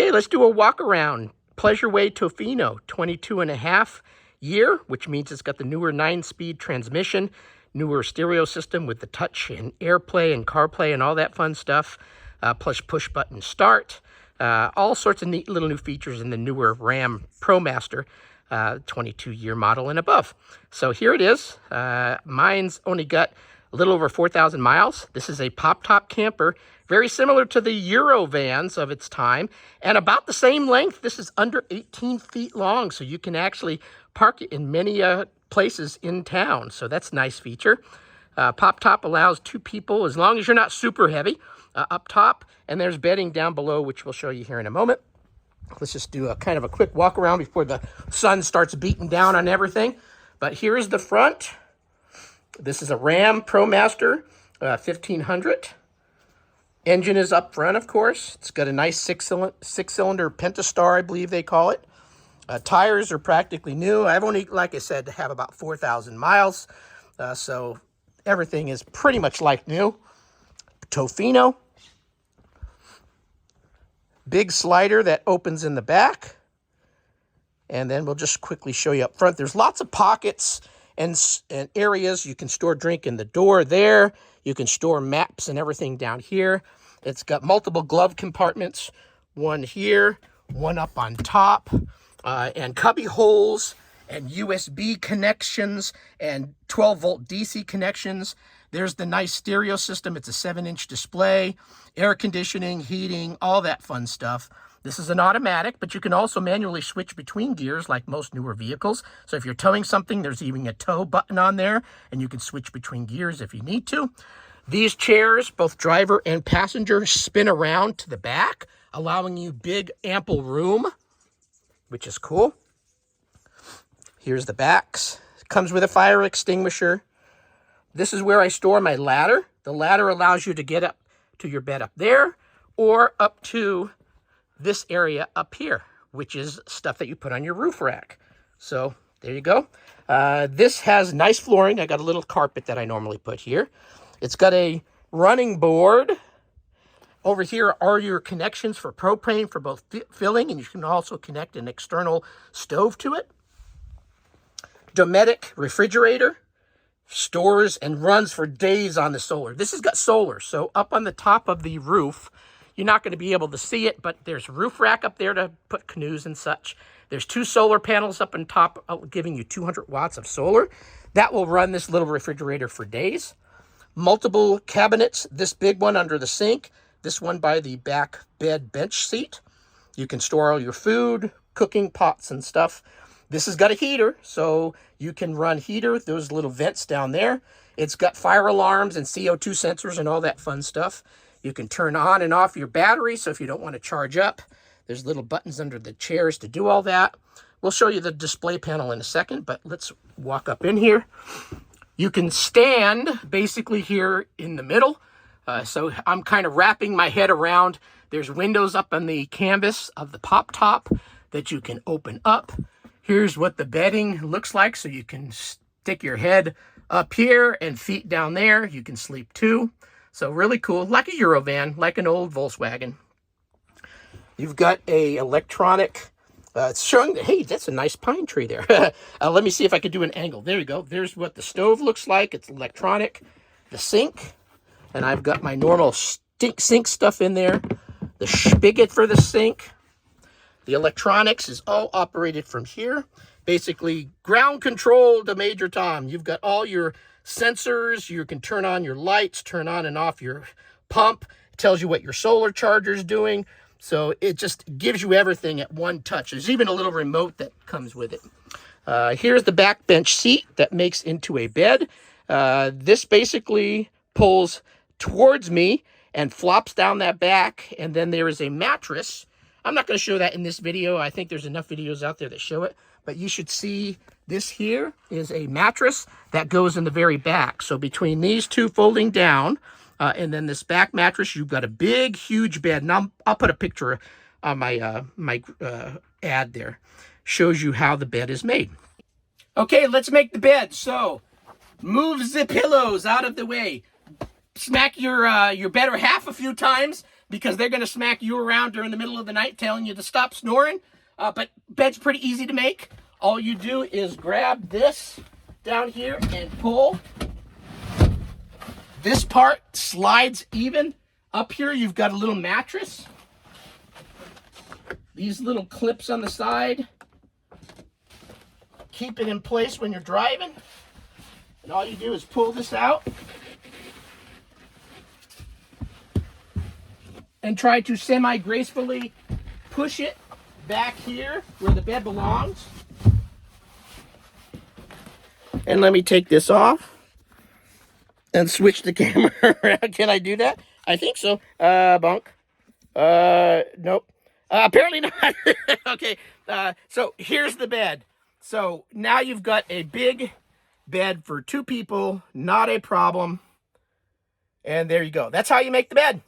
Okay, let's do a walk around. Pleasureway Tofino, 22.5 year, which means it's got the newer 9-speed transmission, newer stereo system with the touch and AirPlay and CarPlay and all that fun stuff, plus push button start. All sorts of neat little new features in the newer Ram ProMaster 22-year model and above. So here it is. Mine's only got a little over 4,000 miles. This is a Poptop camper, very similar to the Euro vans of its time, and about the same length. This is under 18 feet long, so you can actually park it in many places in town. So that's a nice feature. Poptop allows 2 people, as long as you're not super heavy, up top, and there's bedding down below, which we'll show you here in a moment. Let's just do a kind of a quick walk around before the sun starts beating down on everything. But here's the front. This is a Ram ProMaster 1500. Engine is up front, of course. It's got a nice six-cylinder Pentastar, I believe they call it. Tires are practically new. I've only, like I said, have about 4,000 miles. So everything is pretty much like new. Tofino. Big slider that opens in the back. And then we'll just quickly show you up front. There's lots of pockets and areas. You can store drink in the door there. You can store maps and everything down here. It's got multiple glove compartments. One here, one up on top, and cubby holes and USB connections and 12-volt DC connections. There's the nice stereo system. It's a 7-inch display, air conditioning, heating, all that fun stuff. This is an automatic, but you can also manually switch between gears like most newer vehicles. So if you're towing something, there's even a tow button on there, and you can switch between gears if you need to. These chairs, both driver and passenger, spin around to the back, allowing you big, ample room, which is cool. Here's the backs. It comes with a fire extinguisher. This is where I store my ladder. The ladder allows you to get up to your bed up there or up to this area up here, which is stuff that you put on your roof rack. So there you go. This has nice flooring. I got a little carpet that I normally put here. It's got a running board. Over here are your connections for propane for both filling, and you can also connect an external stove to it. Dometic refrigerator. Stores and runs for days on the solar. This has got solar, so up on the top of the roof, you're not going to be able to see it, but there's a roof rack up there to put canoes and such. There's 2 solar panels up on top, giving you 200 watts of solar. That will run this little refrigerator for days. Multiple cabinets, this big one under the sink, this one by the back bed bench seat. You can store all your food, cooking pots and stuff. This has got a heater, so you can run heater, those little vents down there. It's got fire alarms and CO2 sensors and all that fun stuff. You can turn on and off your battery, so if you don't want to charge up, there's little buttons under the chairs to do all that. We'll show you the display panel in a second, but let's walk up in here. You can stand basically here in the middle. So I'm kind of wrapping my head around. There's windows up on the canvas of the Poptop that you can open up. Here's what the bedding looks like, so you can stick your head up here and feet down there. You can sleep too. So really cool, like a Eurovan, like an old Volkswagen. You've got a electronic, it's showing that, hey, that's a nice pine tree there. Let me see if I can do an angle. There you go. There's what the stove looks like. It's electronic. The sink, and I've got my normal sink stuff in there. The spigot for the sink. The electronics is all operated from here. Basically, ground control to Major Tom. You've got all your sensors. You can turn on your lights, turn on and off your pump. It tells you what your solar charger is doing. So it just gives you everything at one touch. There's even a little remote that comes with it. Here's the back bench seat that makes into a bed. This basically pulls towards me and flops down that back. And then there is a mattress. I'm not going to show that in this video. I think there's enough videos out there that show it. But you should see this here is a mattress that goes in the very back. So between these two folding down and then this back mattress, you've got a big, huge bed. And I'll put a picture on my ad there. Shows you how the bed is made. Okay, let's make the bed. So move the pillows out of the way. Smack your better half a few times. because they're going to smack you around during the middle of the night telling you to stop snoring. But bed's pretty easy to make. All you do is grab this down here and pull. This part slides even. Up here, you've got a little mattress. These little clips on the side keep it in place when you're driving. And all you do is pull this out and try to semi-gracefully push it back here where the bed belongs. And let me take this off and switch the camera around. Can I do that? I think so. Bunk. Nope. Apparently not. Okay. So here's the bed. So now you've got a big bed for 2 people. Not a problem. And there you go. That's how you make the bed.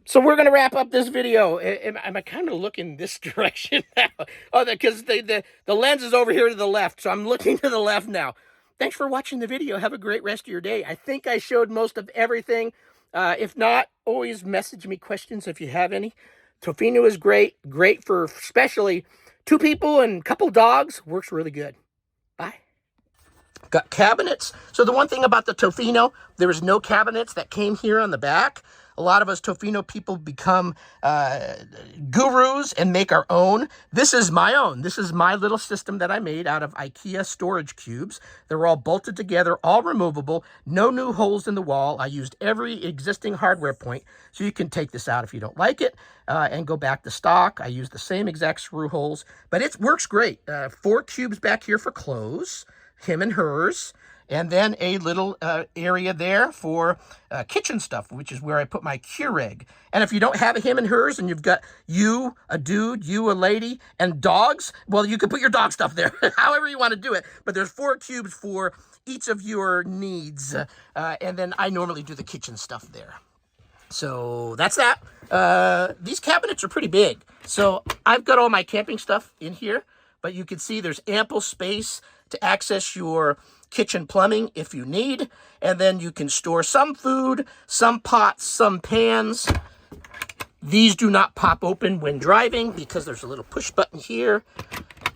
So we're going to wrap up this video. Am I kind of looking this direction now? Oh, because the lens is over here to the left. So I'm looking to the left now. Thanks for watching the video. Have a great rest of your day. I think I showed most of everything. If not, always message me questions if you have any. Tofino is great. Great for especially 2 people and a couple dogs. Works really good. Bye. Got cabinets. So the one thing about the Tofino, there was no cabinets that came here on the back. A lot of us Tofino people become gurus and make our own. This is my own. This is my little system that I made out of IKEA storage cubes. They're all bolted together, all removable, no new holes in the wall. I used every existing hardware point, so you can take this out if you don't like it and go back to stock. I use the same exact screw holes, but it works great. 4 cubes back here for clothes, him and hers. And then a little area there for kitchen stuff, which is where I put my Keurig. And if you don't have a him and hers and you've got you, a dude, you, a lady, and dogs, well, you can put your dog stuff there, however you want to do it. But there's 4 cubes for each of your needs. And then I normally do the kitchen stuff there. So that's that. These cabinets are pretty big. So I've got all my camping stuff in here. But you can see there's ample space to access your kitchen plumbing if you need. And then you can store some food, some pots, some pans. These do not pop open when driving because there's a little push button here.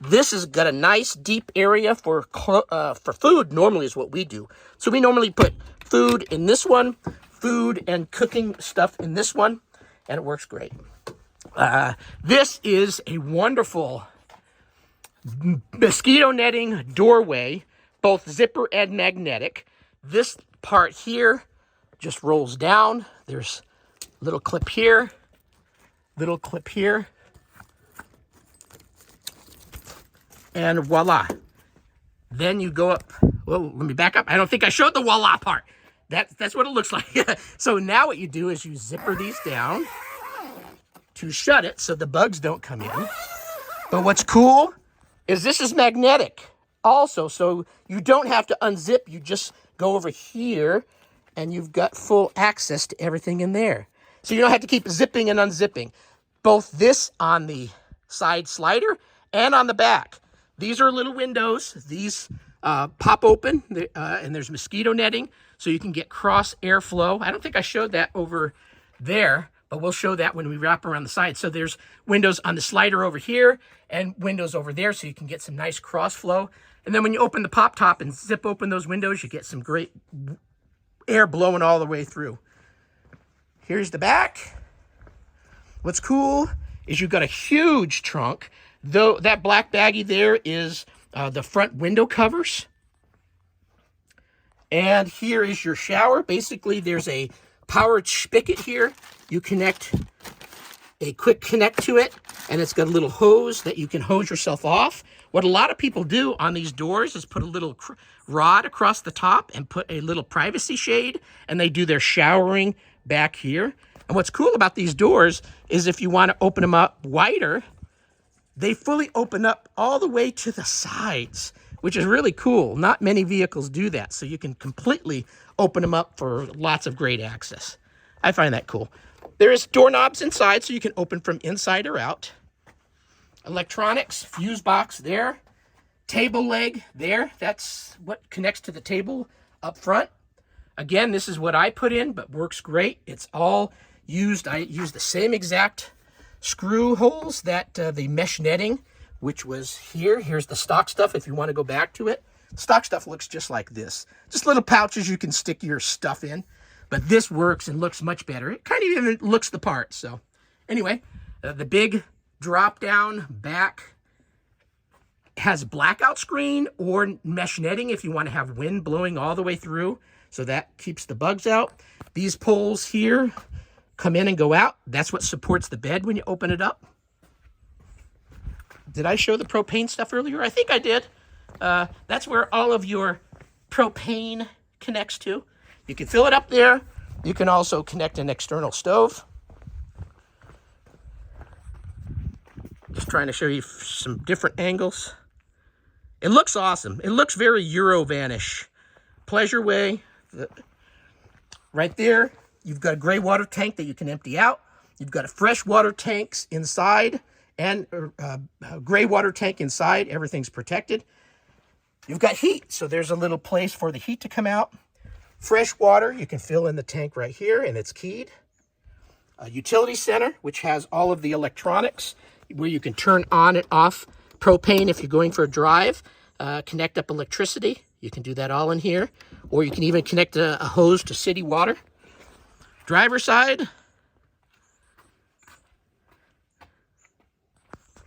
This has got a nice deep area for food, normally is what we do. So we normally put food in this one, food and cooking stuff in this one, and it works great. This is a wonderful mosquito netting doorway, both zipper and magnetic. This part here just rolls down. There's a little clip here, little clip here, and voila. Then you go up. Well, let me back up. I don't think I showed the voila part. That's what it looks like. So now what you do is you zipper these down to shut it so the bugs don't come in. But what's cool is this is magnetic also, so you don't have to unzip. You just go over here and you've got full access to everything in there. So you don't have to keep zipping and unzipping. Both this on the side slider and on the back. These are little windows. These pop open and there's mosquito netting so you can get cross airflow. I don't think I showed that over there, but we'll show that when we wrap around the side. So there's windows on the slider over here and windows over there so you can get some nice cross flow. And then when you open the pop top and zip open those windows, you get some great air blowing all the way through. Here's the back. What's cool is you've got a huge trunk. Though that black baggie there is the front window covers. And here is your shower. Basically, there's a power spigot here. You connect a quick connect to it, and it's got a little hose that you can hose yourself off. What a lot of people do on these doors is put a little rod across the top and put a little privacy shade, and they do their showering back here. And what's cool about these doors is if you want to open them up wider, they fully open up all the way to the sides, which is really cool. Not many vehicles do that, so you can completely open them up for lots of great access. I find that cool. There is doorknobs inside, so you can open from inside or out. Electronics, fuse box there. Table leg there. That's what connects to the table up front. Again, this is what I put in, but works great. It's all I used the same exact screw holes that the mesh netting, which was here. Here's the stock stuff if you want to go back to it. Stock stuff looks just like this. Just little pouches you can stick your stuff in. But this works and looks much better. It kind of even looks the part. So anyway, the big drop down back has blackout screen or mesh netting if you want to have wind blowing all the way through. So that keeps the bugs out. These poles here come in and go out. That's what supports the bed when you open it up. Did I show the propane stuff earlier? I think I did. That's where all of your propane connects to. You can fill it up there. You can also connect an external stove. Just trying to show you some different angles. It looks awesome. It looks very Euro-vanish. Pleasure-way. Right there, you've got a gray water tank that you can empty out. You've got a fresh water tanks inside and a gray water tank inside. Everything's protected. You've got heat, so there's a little place for the heat to come out. Fresh water, you can fill in the tank right here, and it's keyed. A utility center, which has all of the electronics, where you can turn on and off propane if you're going for a drive, connect up electricity. You can do that all in here, or you can even connect a hose to city water. Driver's side.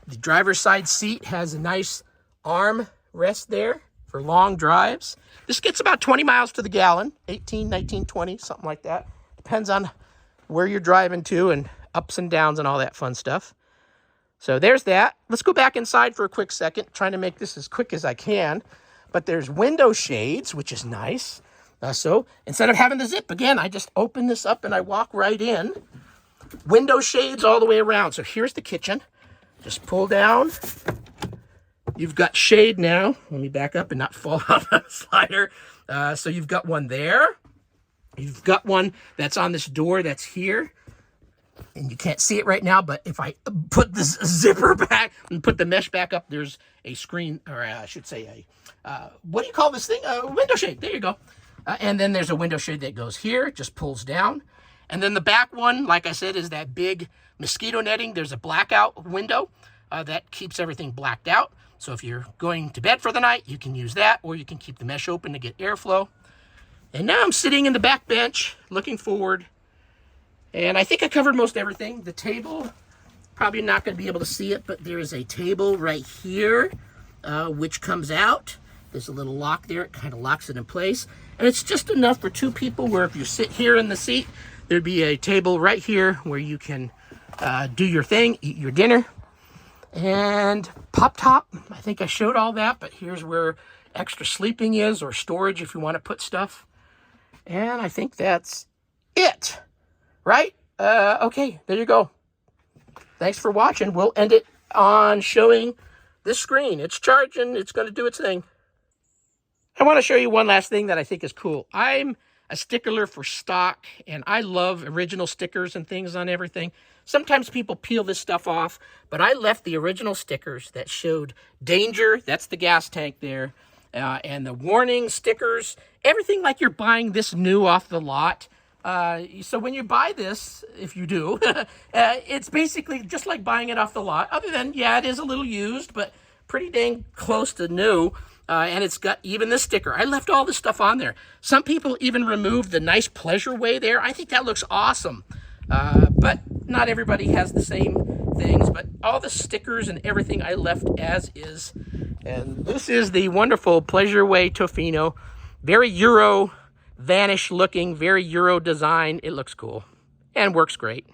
The driver's side seat has a nice arm rest there for long drives. This gets about 20 miles to the gallon, 18, 19, 20, something like that. Depends on where you're driving to and ups and downs and all that fun stuff. So there's that. Let's go back inside for a quick second, trying to make this as quick as I can. But there's window shades, which is nice. So instead of having the zip, again, I just open this up and I walk right in. Window shades all the way around. So here's the kitchen. Just pull down. You've got shade now. Let me back up and not fall off the slider. So you've got one there. You've got one that's on this door that's here. And you can't see it right now, but if I put this zipper back and put the mesh back up, there's a screen, or I should say what do you call this thing? A window shade. There you go. And then there's a window shade that goes here, just pulls down. And then the back one, like I said, is that big mosquito netting. There's a blackout window that keeps everything blacked out. So if you're going to bed for the night, you can use that, or you can keep the mesh open to get airflow. And now I'm sitting in the back bench, looking forward. And I think I covered most everything. The table, probably not going to be able to see it, but there is a table right here, which comes out. There's a little lock there. It kind of locks it in place. And it's just enough for two people, where if you sit here in the seat, there'd be a table right here where you can do your thing, eat your dinner. And Poptop, I think I showed all that, but here's where extra sleeping is, or storage if you want to put stuff. And I think that's it. Right? Okay, there you go. Thanks for watching. We'll end it on showing this screen. It's charging. It's going to do its thing. I want to show you one last thing that I think is cool. I'm a stickler for stock, and I love original stickers and things on everything. Sometimes people peel this stuff off, but I left the original stickers that showed danger. That's the gas tank there. And the warning stickers. Everything like you're buying this new off the lot. So when you buy this, if you do, it's basically just like buying it off the lot. Other than, yeah, it is a little used, but pretty dang close to new. And it's got even the sticker. I left all this stuff on there. Some people even removed the nice Pleasureway there. I think that looks awesome. But not everybody has the same things. But all the stickers and everything I left as is. And this is the wonderful Pleasureway Tofino. Very Euro vanish looking, very Euro design. It looks cool and works great.